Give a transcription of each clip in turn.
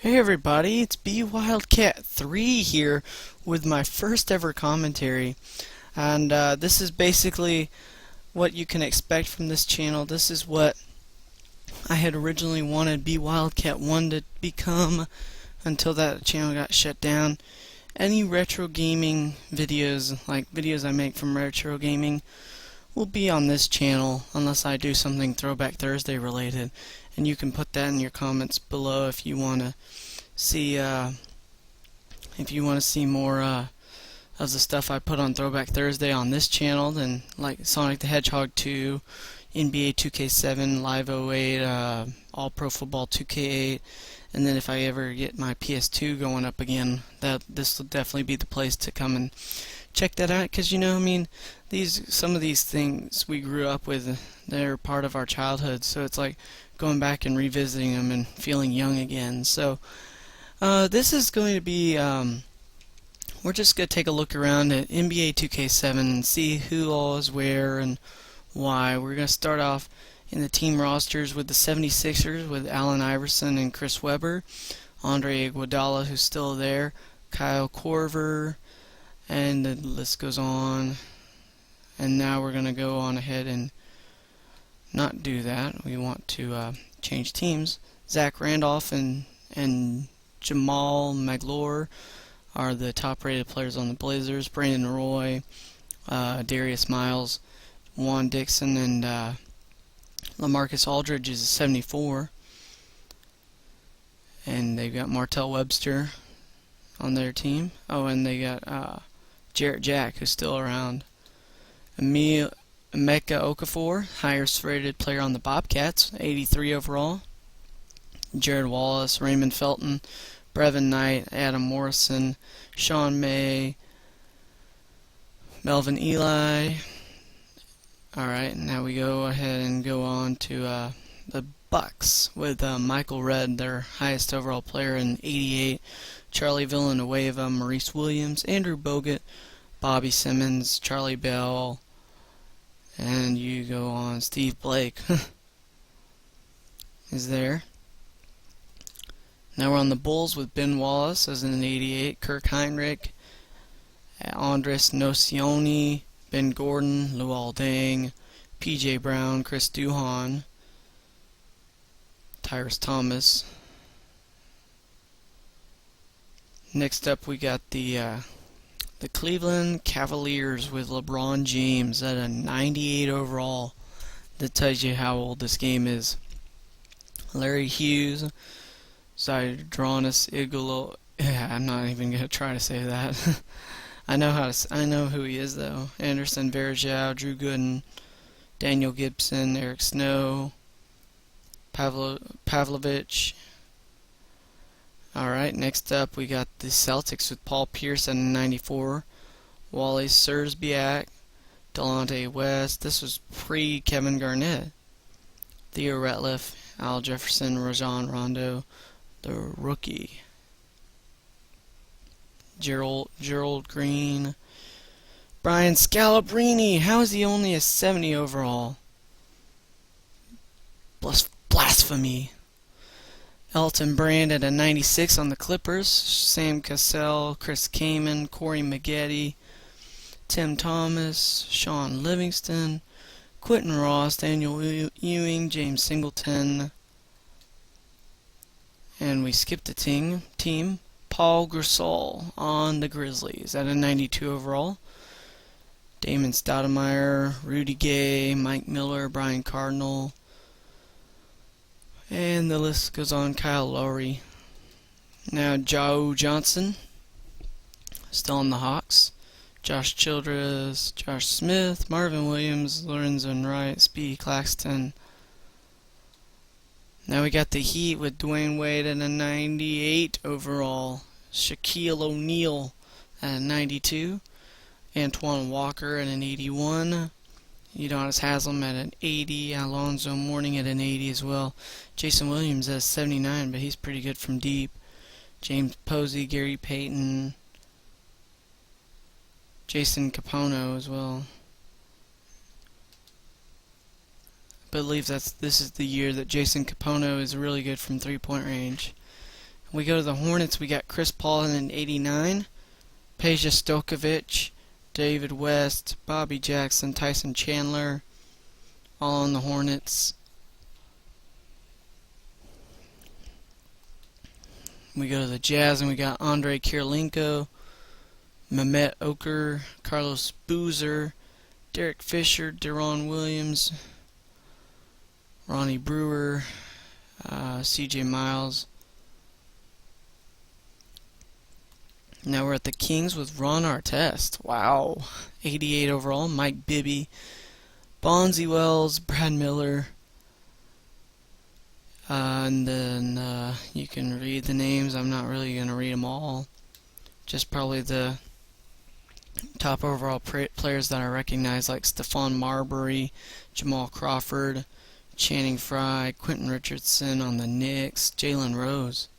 Hey everybody, it's BWildcat3 here with my first ever commentary. And this is basically what you can expect from this channel. This is what I had originally wanted BWildcat1 to become until that channel got shut down. Any retro gaming videos, like videos I make from retro gaming, will be on this channel unless I do something Throwback Thursday related. And you can put that in your comments below if you want to see more of the stuff I put on Throwback Thursday on this channel, then like Sonic the Hedgehog 2, NBA 2K7, Live 08, All Pro Football 2K8, and then if I ever get my PS2 going up again, this will definitely be the place to come and check that out, because some of these things we grew up with, they're part of our childhood, so it's like going back and revisiting them and feeling young again. So this is going to be, we're just going to take a look around at NBA 2K7 and see who all is where and why. We're going to start off in the team rosters with the 76ers with Allen Iverson and Chris Webber, Andre Iguodala, who's still there, Kyle Korver, and the list goes on. And now we're going to go on ahead and not do that. We want to change teams. Zach Randolph and Jamal Magloire are the top-rated players on the Blazers. Brandon Roy, Darius Miles, Juan Dixon, and LaMarcus Aldridge is a 74. And they've got Martell Webster on their team. Oh, and they got Jarrett Jack, who's still around. Emeka Okafor, highest rated player on the Bobcats, 83 overall. Jared Wallace, Raymond Felton, Brevin Knight, Adam Morrison, Sean May, Melvin Ely. Alright, now we go ahead and go on to the Bucks with Michael Redd, their highest overall player in 88, Charlie Villanueva, Maurice Williams, Andrew Bogut, Bobby Simmons, Charlie Bell, and you go on, Steve Blake is there. Now we're on the Bulls with Ben Wallace as in 88, Kirk Heinrich, Andres Nocioni, Ben Gordon, Luol Deng, P.J. Brown, Chris Duhon, Tyrus Thomas. Next up we got the Cleveland Cavaliers with LeBron James at a 98 overall. That tells you how old this game is. Larry Hughes, Zydrunas Igalo. I'm not even gonna try to say that. I know who he is though. Anderson Varejao, Drew Gooden, Daniel Gibson, Eric Snow, Pavlovich. Alright, next up we got the Celtics with Paul Pierce at 94, Wally Szczerbiak, Delonte West. This was pre-Kevin Garnett. Theo Ratliff, Al Jefferson, Rajon Rondo, the rookie. Gerald Green. Brian Scalabrine. How is he only a 70 overall? Blasphemy. Elton Brand at a 96 on the Clippers. Sam Cassell, Chris Kaman, Corey Maggette, Tim Thomas, Sean Livingston, Quentin Ross, Daniel Ewing, James Singleton. And we skipped a team. Paul Gasol on the Grizzlies at a 92 overall. Damon Stoudemire, Rudy Gay, Mike Miller, Brian Cardinal. And the list goes on. Kyle Lowry. Now Joe Johnson, still on the Hawks. Josh Childress, Josh Smith, Marvin Williams, Lorenzo Wright, Speedy Claxton. Now we got the Heat with Dwayne Wade at a 98 overall. Shaquille O'Neal at a 92. Antoine Walker at an 81. Udonis Haslem at an 80. Alonzo Mourning at an 80 as well. Jason Williams at a 79, but he's pretty good from deep. James Posey, Gary Payton, Jason Capono as well. I believe this is the year that Jason Capono is really good from three-point range. We go to the Hornets. We got Chris Paul in '89, Peja Stokovic, David West, Bobby Jackson, Tyson Chandler, all on the Hornets. We go to the Jazz and we got Andrei Kirilenko, Mehmet Okur, Carlos Boozer, Derek Fisher, Deron Williams, Ronnie Brewer, C.J. Miles. Now we're at the Kings with Ron Artest. Wow. 88 overall. Mike Bibby, Bonzi Wells, Brad Miller. And then you can read the names. I'm not really going to read them all. Just probably the top overall players that I recognize, like Stephon Marbury, Jamal Crawford, Channing Frye, Quentin Richardson on the Knicks, Jalen Rose.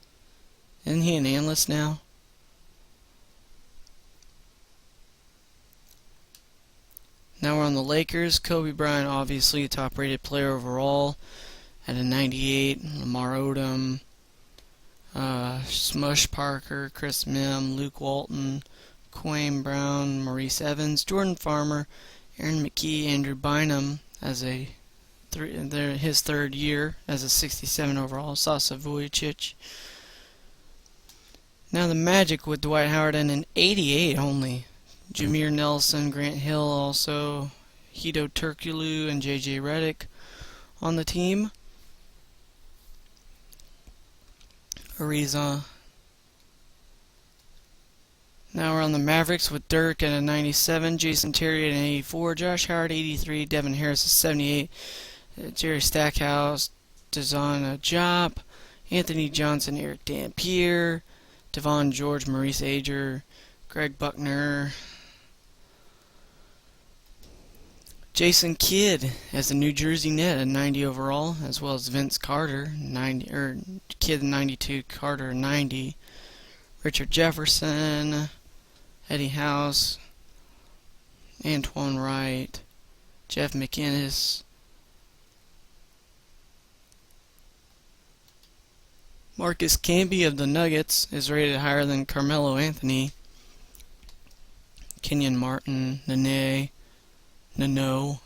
Isn't he an analyst now? Now we're on the Lakers. Kobe Bryant, obviously a top-rated player overall at a 98. Lamar Odom, Smush Parker, Chris Mim, Luke Walton, Quayne Brown, Maurice Evans, Jordan Farmer, Aaron McKee, Andrew Bynum as his third year as a 67 overall, Sasa Vujicic. Now the Magic with Dwight Howard and an 88 only. Jameer Nelson, Grant Hill also, Hedo Turkoglu and J.J. Redick on the team. Ariza. Now we're on the Mavericks with Dirk at a 97, Jason Terry at an 84, Josh Howard 83, Devin Harris at 78, Jerry Stackhouse, Dazon Diop, Anthony Johnson, Eric Dampier, Devon George, Maurice Ager, Greg Buckner, Jason Kidd as the New Jersey Net at 90 overall, as well as Vince Carter, Kidd 92, Carter 90, Richard Jefferson, Eddie House, Antoine Wright, Jeff McInnes, Marcus Camby of the Nuggets is rated higher than Carmelo Anthony, Kenyon Martin, Nano.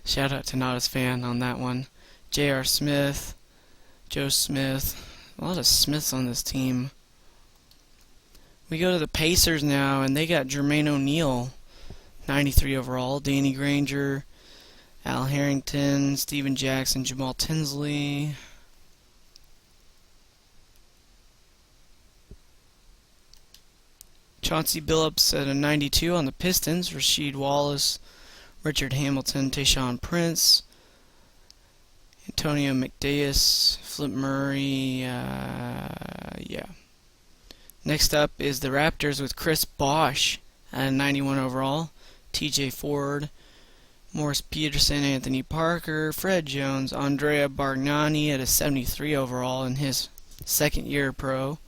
Shout out to Not As Fan on that one. J.R. Smith, Joe Smith. A lot of Smiths on this team. We go to the Pacers now, and they got Jermaine O'Neal, 93 overall. Danny Granger, Al Harrington, Steven Jackson, Jamal Tinsley. Chauncey Billups at a 92 on the Pistons. Rasheed Wallace, Richard Hamilton, Tayshaun Prince, Antonio McDyess, Flip Murray. Yeah. Next up is the Raptors with Chris Bosh at a 91 overall. TJ Ford, Morris Peterson, Anthony Parker, Fred Jones, Andrea Bargnani at a 73 overall in his second year pro.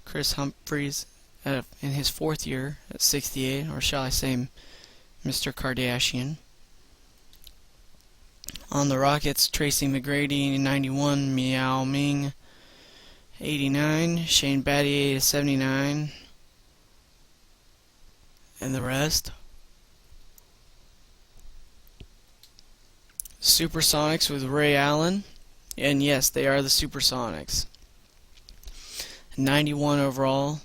Chris Humphries in his fourth year at 68, or shall I say Mr. Kardashian. On the Rockets, Tracy McGrady, 91, Miao Ming, 89, Shane Battier, 79, and the rest. Supersonics with Ray Allen, and yes, they are the Supersonics. 91 overall,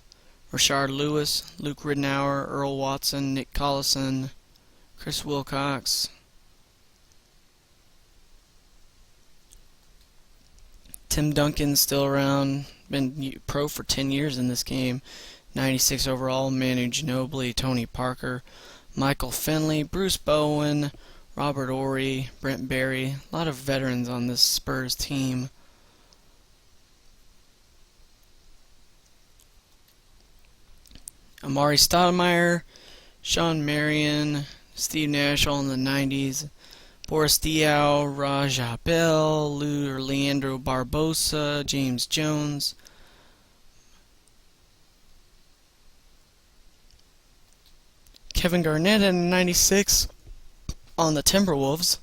Rashard Lewis, Luke Ridnour, Earl Watson, Nick Collison, Chris Wilcox. Tim Duncan still around, been pro for 10 years in this game. 96 overall, Manu Ginobili, Tony Parker, Michael Finley, Bruce Bowen, Robert Horry, Brent Barry. A lot of veterans on this Spurs team. Amari Stoudemire, Sean Marion, Steve Nash all in the 90s, Boris Diaw, Raja Bell, Leandro Barbosa, James Jones, Kevin Garnett in 96 on the Timberwolves,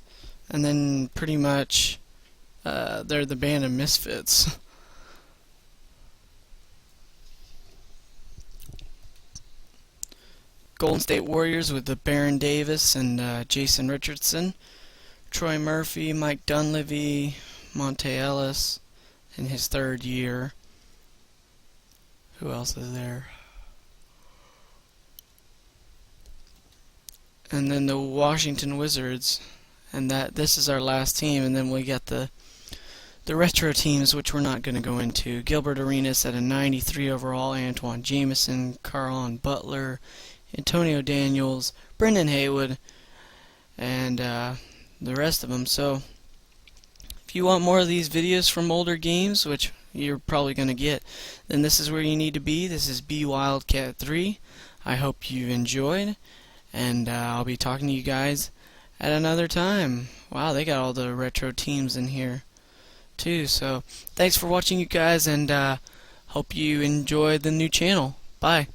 and then pretty much they're the band of misfits. Golden State Warriors with the Baron Davis and Jason Richardson, Troy Murphy, Mike Dunleavy, Monte Ellis in his third year. Who else is there? And then the Washington Wizards, and this is our last team. And then we got the retro teams, which we're not going to go into. Gilbert Arenas at a 93 overall, Antoine Jameson, Caron Butler, Antonio Daniels, Brendan Haywood, and the rest of them. So if you want more of these videos from older games, which you're probably going to get, then this is where you need to be. This is BWildcat 3. I hope you enjoyed, and I'll be talking to you guys at another time. Wow, they got all the retro teams in here too. So thanks for watching, you guys, and hope you enjoy the new channel. Bye.